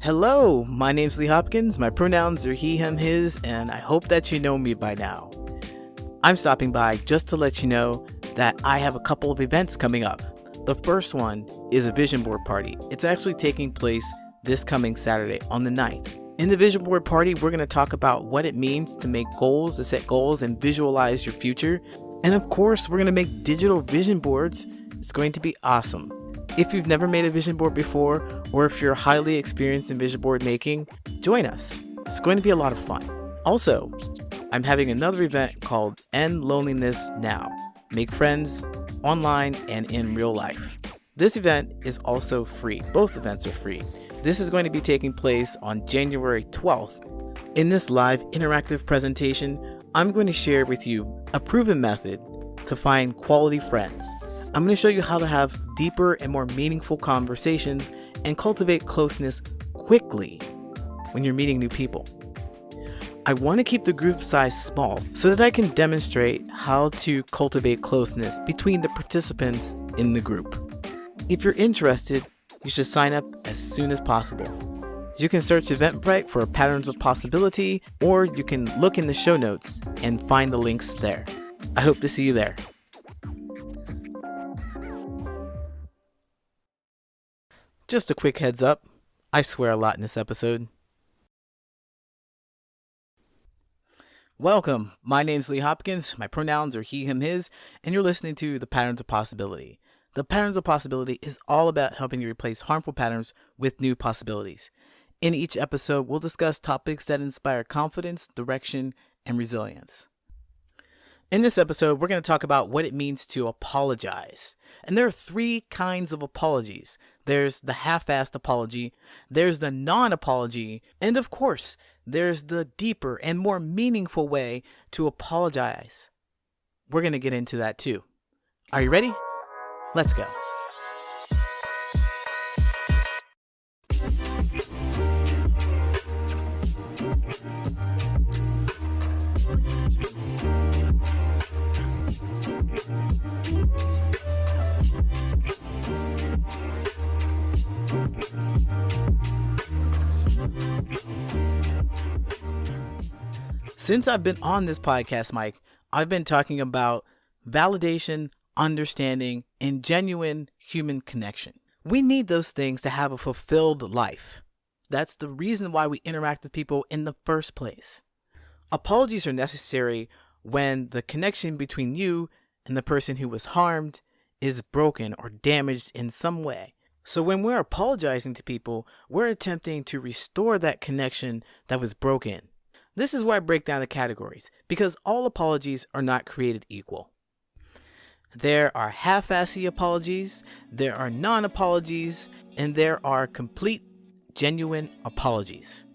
Hello, my name's Lee Hopkins, my pronouns are he, him, his, and I hope that you know me by now. I'm stopping by just to let you know that I have a couple of events coming up. The first one is a vision board party. It's actually taking place this coming Saturday on the 9th. In the vision board party, we're going to talk about what it means to make goals, to set goals, and visualize your future. And of course, we're going to make digital vision boards. It's going to be awesome. If you've never made a vision board before, or if you're highly experienced in vision board making, join us. It's going to be a lot of fun. Also, I'm having another event called End Loneliness Now. Make friends online and in real life. This event is also free. Both events are free. This is going to be taking place on January 12th. In this live interactive presentation, I'm going to share with you a proven method to find quality friends. I'm going to show you how to have deeper and more meaningful conversations and cultivate closeness quickly when you're meeting new people. I want to keep the group size small so that I can demonstrate how to cultivate closeness between the participants in the group. If you're interested, you should sign up as soon as possible. You can search Eventbrite for Patterns of Possibility, or you can look in the show notes and find the links there. I hope to see you there. Just a quick heads up, I swear a lot in this episode. Welcome, my name's Lee Hopkins, my pronouns are he, him, his, and you're listening to The Patterns of Possibility. The Patterns of Possibility is all about helping you replace harmful patterns with new possibilities. In each episode, we'll discuss topics that inspire confidence, direction, and resilience. In this episode, we're going to talk about what it means to apologize. And there are three kinds of apologies. There's the half-assed apology, there's the non-apology, and of course, there's the deeper and more meaningful way to apologize. We're going to get into that too. Are you ready? Let's go. Since I've been on this podcast, Mike, I've been talking about validation, understanding, and genuine human connection. We need those things to have a fulfilled life. That's the reason why we interact with people in the first place. Apologies are necessary when the connection between you and the person who was harmed is broken or damaged in some way. So when we're apologizing to people, we're attempting to restore that connection that was broken. This is why I break down the categories, because all apologies are not created equal. There are half-assy apologies, there are non-apologies, and there are complete, genuine apologies.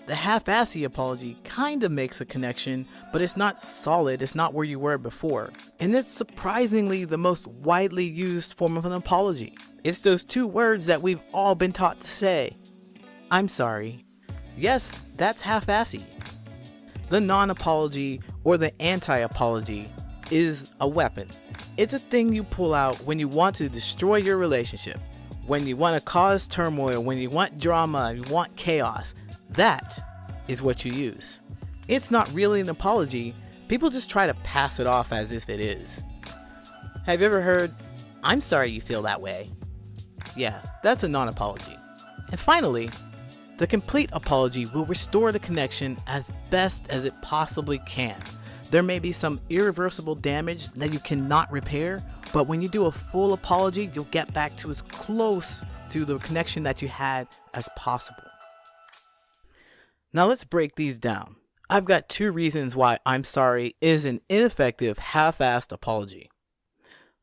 The half-assy apology kind of makes a connection, but it's not solid, it's not where you were before. And it's surprisingly the most widely used form of an apology. It's those two words that we've all been taught to say. I'm sorry. Yes, that's half-assy. The non-apology or the anti-apology is a weapon. It's a thing you pull out when you want to destroy your relationship, when you want to cause turmoil, when you want drama, you want chaos. That is what you use. It's not really an apology. People just try to pass it off as if it is. Have you ever heard, "I'm sorry you feel that way"? Yeah, that's a non-apology. And finally, the complete apology will restore the connection as best as it possibly can. There may be some irreversible damage that you cannot repair, but when you do a full apology, you'll get back to as close to the connection that you had as possible. Now let's break these down. I've got two reasons why "I'm sorry" is an ineffective half-assed apology.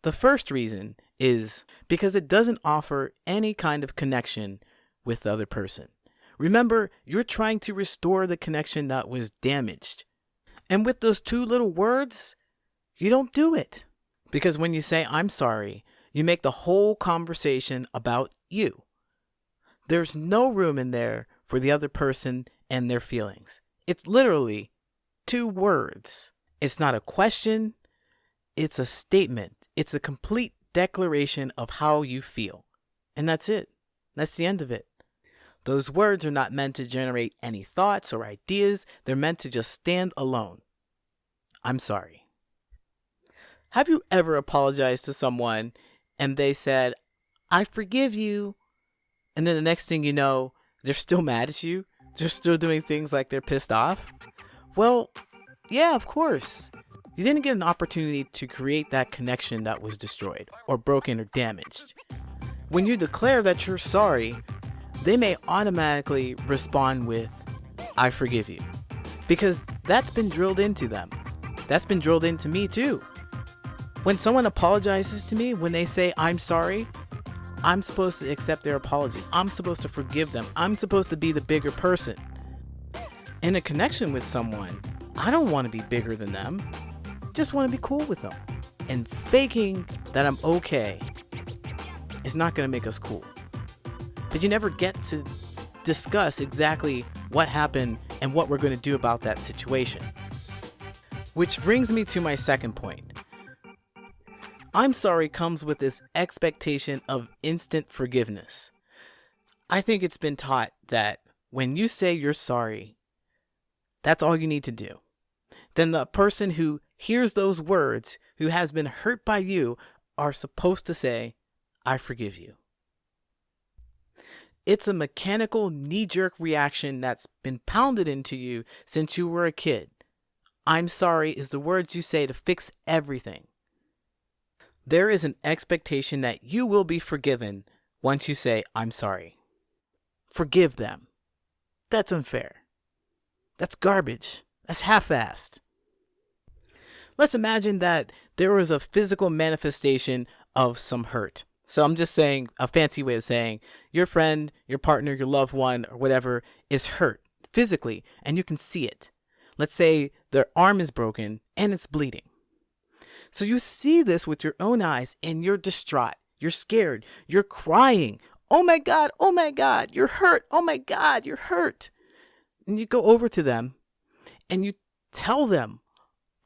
The first reason is because it doesn't offer any kind of connection with the other person. Remember, you're trying to restore the connection that was damaged. And with those two little words, you don't do it. Because when you say "I'm sorry," you make the whole conversation about you. There's no room in there for the other person and their feelings. It's literally two words. It's not a question. It's a statement. It's a complete declaration of how you feel. And that's it. That's the end of it. Those words are not meant to generate any thoughts or ideas. They're meant to just stand alone. I'm sorry. Have you ever apologized to someone and they said, I forgive you, and then the next thing you know, they're still mad at you? They're still doing things like they're pissed off? Well, yeah, of course. You didn't get an opportunity to create that connection that was destroyed or broken or damaged. When you declare that you're sorry, they may automatically respond with, I forgive you. Because that's been drilled into them. That's been drilled into me too. When someone apologizes to me, when they say, I'm sorry, I'm supposed to accept their apology. I'm supposed to forgive them. I'm supposed to be the bigger person. In a connection with someone, I don't want to be bigger than them. Just want to be cool with them. And faking that I'm okay is not going to make us cool. But you never get to discuss exactly what happened and what we're going to do about that situation. Which brings me to my second point. I'm sorry comes with this expectation of instant forgiveness. I think it's been taught that when you say you're sorry, that's all you need to do. Then the person who hears those words, who has been hurt by you, are supposed to say, I forgive you. It's a mechanical knee-jerk reaction that's been pounded into you since you were a kid. I'm sorry is the words you say to fix everything. There is an expectation that you will be forgiven once you say, I'm sorry. Forgive them. That's unfair. That's garbage. That's half-assed. Let's imagine that there was a physical manifestation of some hurt. So I'm just saying a fancy way of saying your friend, your partner, your loved one, or whatever is hurt physically, and you can see it. Let's say their arm is broken and it's bleeding. So you see this with your own eyes and you're distraught. You're scared. You're crying. Oh my God, you're hurt. Oh my God, you're hurt. And you go over to them and you tell them,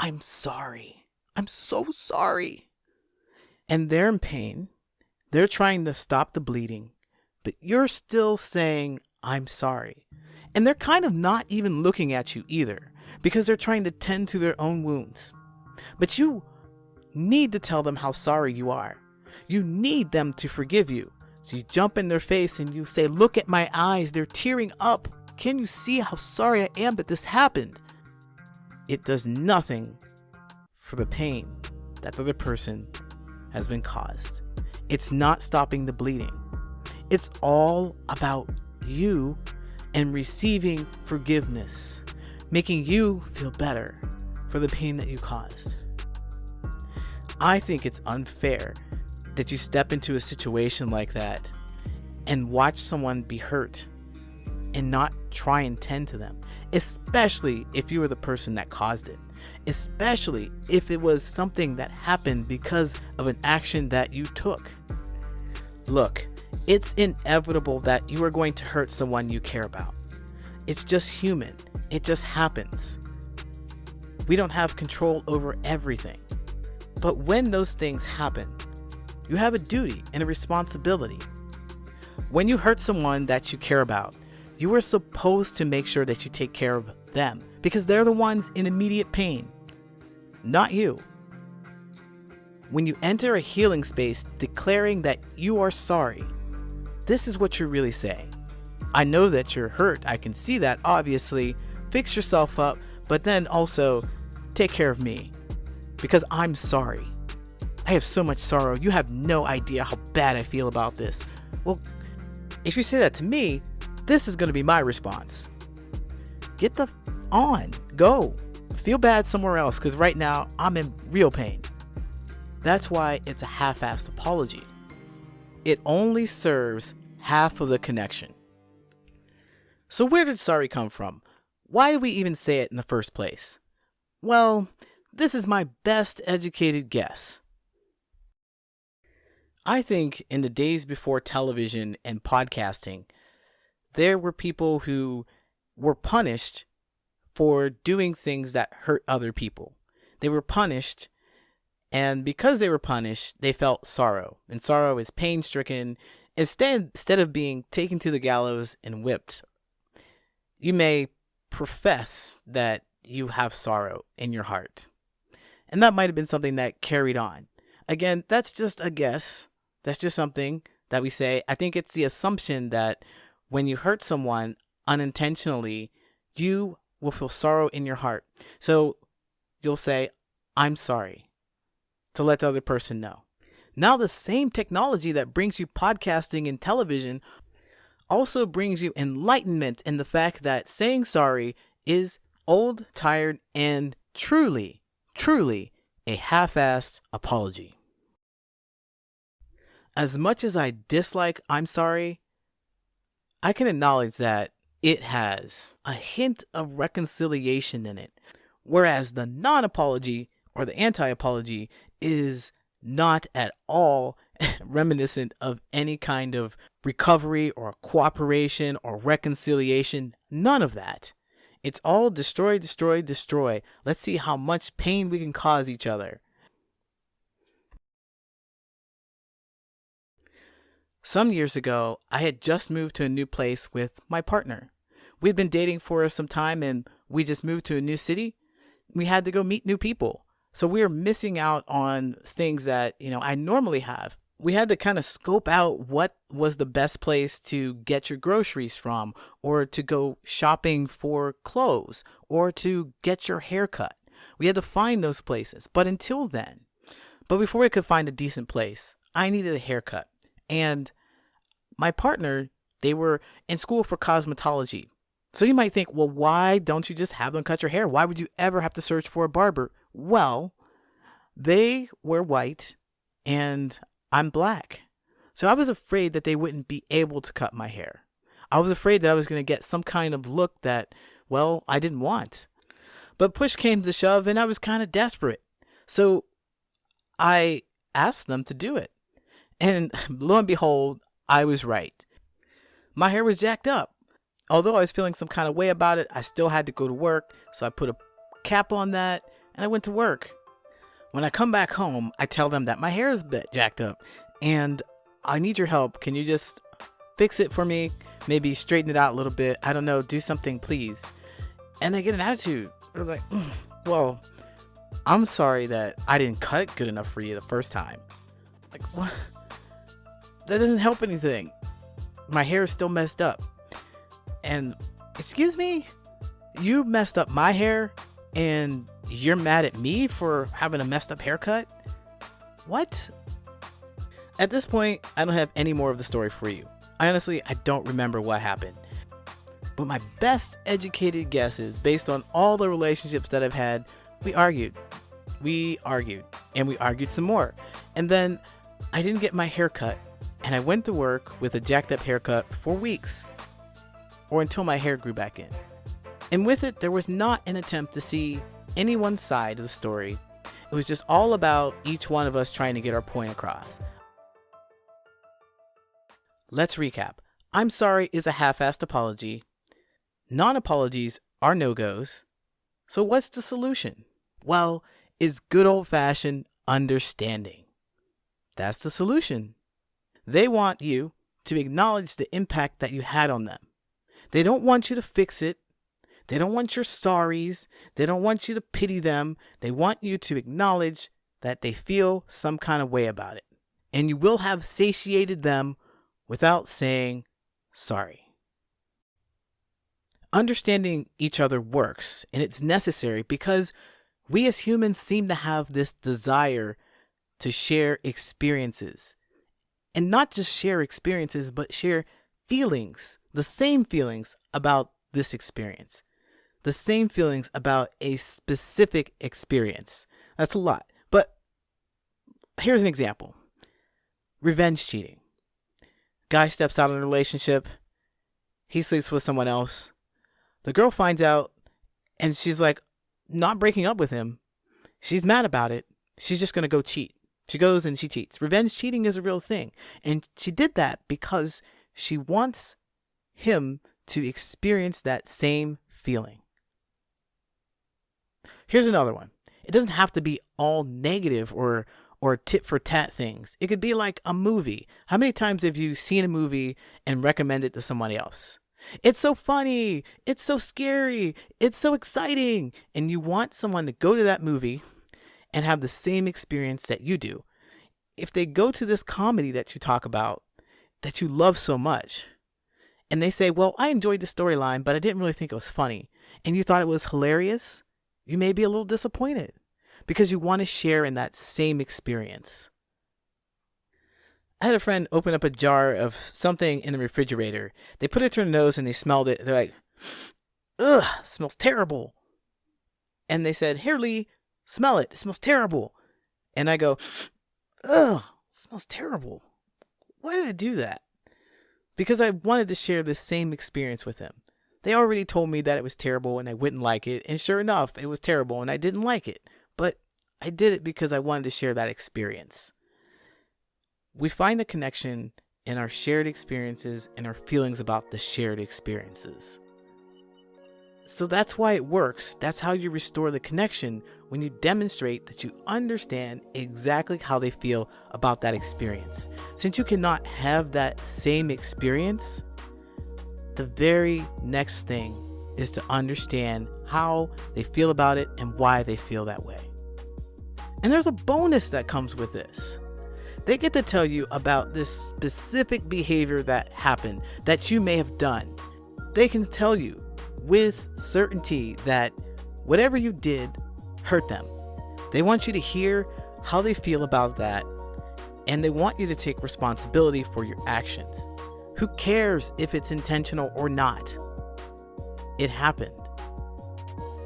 I'm sorry. I'm so sorry. And they're in pain. They're trying to stop the bleeding, but you're still saying, I'm sorry. And they're kind of not even looking at you either because they're trying to tend to their own wounds. But you need to tell them how sorry you are. You need them to forgive you. So you jump in their face and you say, look at my eyes. They're tearing up. Can you see how sorry I am that this happened? It does nothing for the pain that the other person has been caused. It's not stopping the bleeding. It's all about you and receiving forgiveness, making you feel better for the pain that you caused. I think it's unfair that you step into a situation like that and watch someone be hurt and not try and tend to them, especially if you were the person that caused it, especially if it was something that happened because of an action that you took. Look, it's inevitable that you are going to hurt someone you care about. It's just human. It just happens. We don't have control over everything. But when those things happen, you have a duty and a responsibility. When you hurt someone that you care about, you are supposed to make sure that you take care of them because they're the ones in immediate pain, not you. When you enter a healing space declaring that you are sorry, this is what you're really saying. I know that you're hurt. I can see that, obviously. Fix yourself up, but then also take care of me because I'm sorry. I have so much sorrow. You have no idea how bad I feel about this. Well, if you say that to me, this is going to be my response. Get the on. Go. Feel bad somewhere else because right now I'm in real pain. That's why it's a half-assed apology. It only serves half of the connection. So where did sorry come from? Why did we even say it in the first place? Well, this is my best educated guess. I think in the days before television and podcasting, there were people who were punished for doing things that hurt other people. They were punished, and because they were punished, they felt sorrow. And sorrow is pain-stricken, Instead of being taken to the gallows and whipped, you may profess that you have sorrow in your heart. And that might have been something that carried on. Again, that's just a guess. That's just something that we say. I think it's the assumption that when you hurt someone unintentionally, you will feel sorrow in your heart. So you'll say, I'm sorry, to let the other person know. Now, the same technology that brings you podcasting and television also brings you enlightenment in the fact that saying sorry is old, tired, and truly a half-assed apology. As much as I dislike I'm sorry, I can acknowledge that it has a hint of reconciliation in it, whereas the non-apology or the anti-apology is not at all reminiscent of any kind of recovery or cooperation or reconciliation. None of that. It's all destroy, destroy, destroy. Let's see how much pain we can cause each other. Some years ago, I had just moved to a new place with my partner. We'd been dating for some time and we just moved to a new city. We had to go meet new people. So we were missing out on things that, I normally have. We had to kind of scope out what was the best place to get your groceries from, or to go shopping for clothes, or to get your hair cut. We had to find those places. But before we could find a decent place, I needed a haircut. And my partner, they were in school for cosmetology. So you might think, well, why don't you just have them cut your hair? Why would you ever have to search for a barber? Well, they were white and I'm black. So I was afraid that they wouldn't be able to cut my hair. I was afraid that I was going to get some kind of look that, well, I didn't want. But push came to shove and I was kind of desperate. So I asked them to do it. And lo and behold, I was right. My hair was jacked up. Although I was feeling some kind of way about it, I still had to go to work. So I put a cap on that and I went to work. When I come back home, I tell them that my hair is jacked up and I need your help. Can you just fix it for me? Maybe straighten it out a little bit. I don't know. Do something, please. And they get an attitude. They're like, well, I'm sorry that I didn't cut it good enough for you the first time. Like, what? That doesn't help anything. My hair is still messed up. And, excuse me? You messed up my hair and you're mad at me for having a messed up haircut? What? At this point, I don't have any more of the story for you. I don't remember what happened. But my best educated guess is, based on all the relationships that I've had, we argued. And we argued some more. And then I didn't get my hair cut. And I went to work with a jacked up haircut for weeks. Or until my hair grew back in. And with it, there was not an attempt to see anyone's side of the story. It was just all about each one of us trying to get our point across. Let's recap. I'm sorry is a half-assed apology. Non-apologies are no-goes. So what's the solution? Well, it's good old-fashioned understanding. That's the solution. They want you to acknowledge the impact that you had on them. They don't want you to fix it. They don't want your sorries. They don't want you to pity them. They want you to acknowledge that they feel some kind of way about it. And you will have satiated them without saying sorry. Understanding each other works, and it's necessary because we as humans seem to have this desire to share experiences. And not just share experiences, but share feelings, the same feelings about this experience. The same feelings about a specific experience. That's a lot. But here's an example. Revenge cheating. Guy steps out of a relationship. He sleeps with someone else. The girl finds out and she's like, not breaking up with him. She's mad about it. She's just going to go cheat. She goes and she cheats. Revenge cheating is a real thing. And she did that because she wants him to experience that same feeling. Here's another one. It doesn't have to be all negative or or tit for tat things. It could be like a movie. How many times have you seen a movie and recommended it to somebody else? It's so funny. It's so scary. It's so exciting. And you want someone to go to that movie and have the same experience that you do. If they go to this comedy that you talk about, that you love so much, and they say, well, I enjoyed the storyline, but I didn't really think it was funny, and you thought it was hilarious, you may be a little disappointed because you want to share in that same experience. I had a friend open up a jar of something in the refrigerator. They put it to their nose and they smelled it. They're like, ugh, it smells terrible. And they said, here, Lee, smell it. It smells terrible. And I go, ugh, it smells terrible. Why did I do that? Because I wanted to share this same experience with him. They already told me that it was terrible and I wouldn't like it. And sure enough, it was terrible and I didn't like it. But I did it because I wanted to share that experience. We find a connection in our shared experiences and our feelings about the shared experiences. So that's why it works. That's how you restore the connection, when you demonstrate that you understand exactly how they feel about that experience. Since you cannot have that same experience, the very next thing is to understand how they feel about it and why they feel that way. And there's a bonus that comes with this. They get to tell you about this specific behavior that happened, that you may have done. They can tell you with certainty that whatever you did hurt them. They want you to hear how they feel about that, and they want you to take responsibility for your actions. Who cares if it's intentional or not? It happened.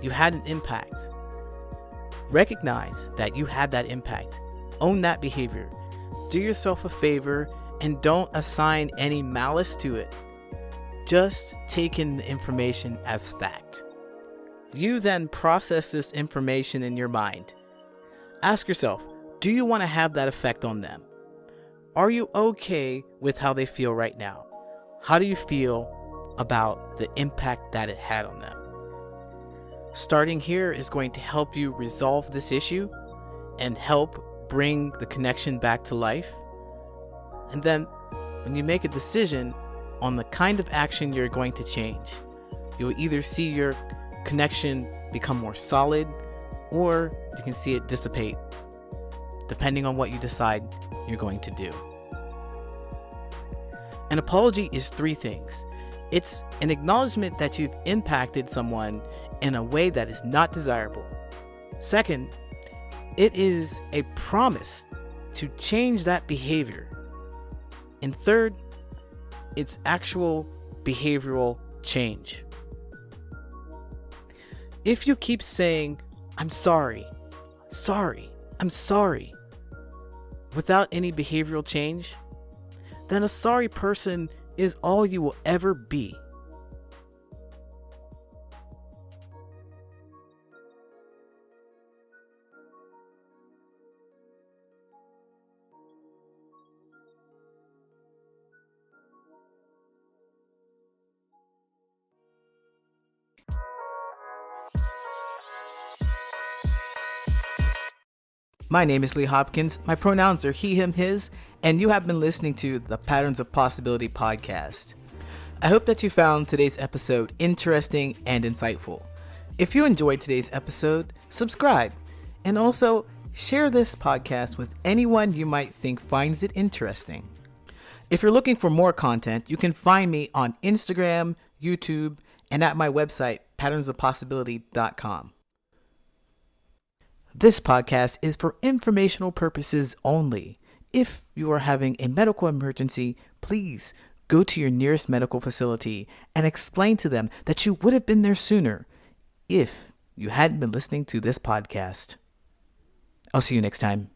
You had an impact. Recognize that you had that impact. Own that behavior. Do yourself a favor and don't assign any malice to it. Just take in the information as fact. You then process this information in your mind. Ask yourself, do you want to have that effect on them? Are you okay with how they feel right now? How do you feel about the impact that it had on them? Starting here is going to help you resolve this issue and help bring the connection back to life. And then when you make a decision on the kind of action you're going to change, you'll either see your connection become more solid, or you can see it dissipate, depending on what you decide you're going to do. An apology is three things. It's an acknowledgement that you've impacted someone in a way that is not desirable. Second, it is a promise to change that behavior. And third, it's actual behavioral change. If you keep saying, I'm sorry, I'm sorry, without any behavioral change, then a sorry person is all you will ever be. My name is Lee Hopkins. My pronouns are he, him, his, and you have been listening to the Patterns of Possibility podcast. I hope that you found today's episode interesting and insightful. If you enjoyed today's episode, subscribe, and also share this podcast with anyone you might think finds it interesting. If you're looking for more content, you can find me on Instagram, YouTube, and at my website, patternsofpossibility.com. This podcast is for informational purposes only. If you are having a medical emergency, please go to your nearest medical facility and explain to them that you would have been there sooner if you hadn't been listening to this podcast. I'll see you next time.